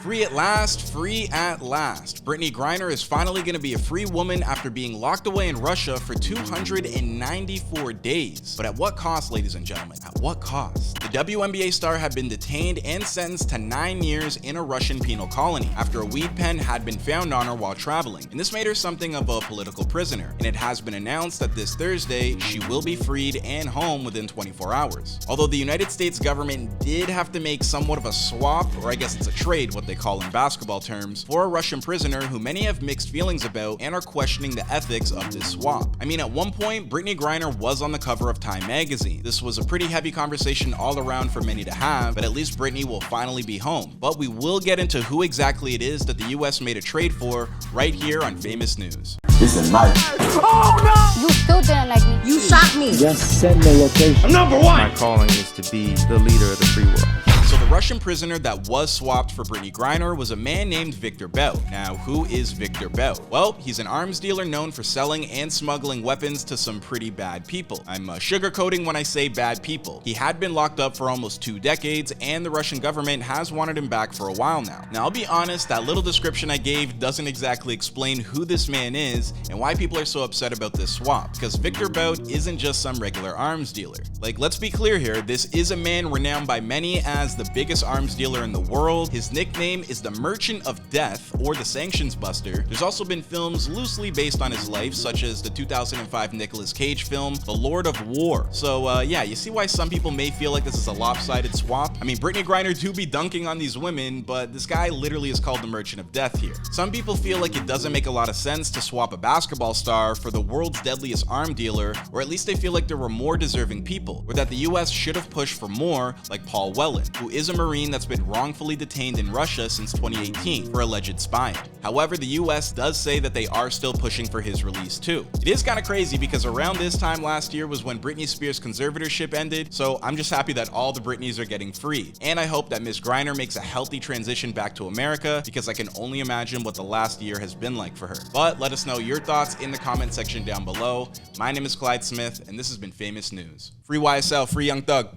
Free at last, free at last. Brittney Griner is finally going to be a free woman after being locked away in Russia for 294 days. But at what cost, ladies and gentlemen? At what cost? The WNBA star had been detained and sentenced to 9 years in a Russian penal colony after a weed pen had been found on her while traveling. And this made her something of a political prisoner. And it has been announced that this Thursday, she will be freed and home within 24 hours. Although the United States government did have to make somewhat of a swap, or I guess it's a trade, what they call in basketball terms, for a Russian prisoner who many have mixed feelings about and are questioning the ethics of this swap. I mean, at one point, Brittney Griner was on the cover of Time magazine. This was a pretty heavy conversation all around for many to have, but at least Brittney will finally be home. But we will get into who exactly it is that the US made a trade for right here on Famous News. This is nice. Oh no! You still didn't like me. You shot me. Just send the location. I'm number one. My calling is to be the leader of the free world. So the Russian prisoner that was swapped for Brittney Griner was a man named Viktor Bout. Now, who is Viktor Bout? Well, he's an arms dealer known for selling and smuggling weapons to some pretty bad people. I'm sugarcoating when I say bad people. He had been locked up for almost 2 decades, and the Russian government has wanted him back for a while now. Now, I'll be honest, that little description I gave doesn't exactly explain who this man is and why people are so upset about this swap, because Viktor Bout isn't just some regular arms dealer. Like, let's be clear here, this is a man renowned by many as the biggest arms dealer in the world. His nickname is the Merchant of Death, or the Sanctions Buster. There's also been films loosely based on his life, such as the 2005 Nicolas Cage film, The Lord of War. So yeah, you see why some people may feel like this is a lopsided swap? I mean, Brittney Griner do be dunking on these women, but this guy literally is called the Merchant of Death here. Some people feel like it doesn't make a lot of sense to swap a basketball star for the world's deadliest arm dealer, or at least they feel like there were more deserving people, or that the US should have pushed for more, like Paul Whelan, who is a Marine that's been wrongfully detained in Russia since 2018 for alleged spying. However, the US does say that they are still pushing for his release too. It is kind of crazy because around this time last year was when Britney Spears' conservatorship ended, so I'm just happy that all the Britneys are getting free. And I hope that Miss Griner makes a healthy transition back to America, because I can only imagine what the last year has been like for her. But let us know your thoughts in the comment section down below. My name is Clyde Smith, and this has been Famous News. Free YSL, free Young Thug.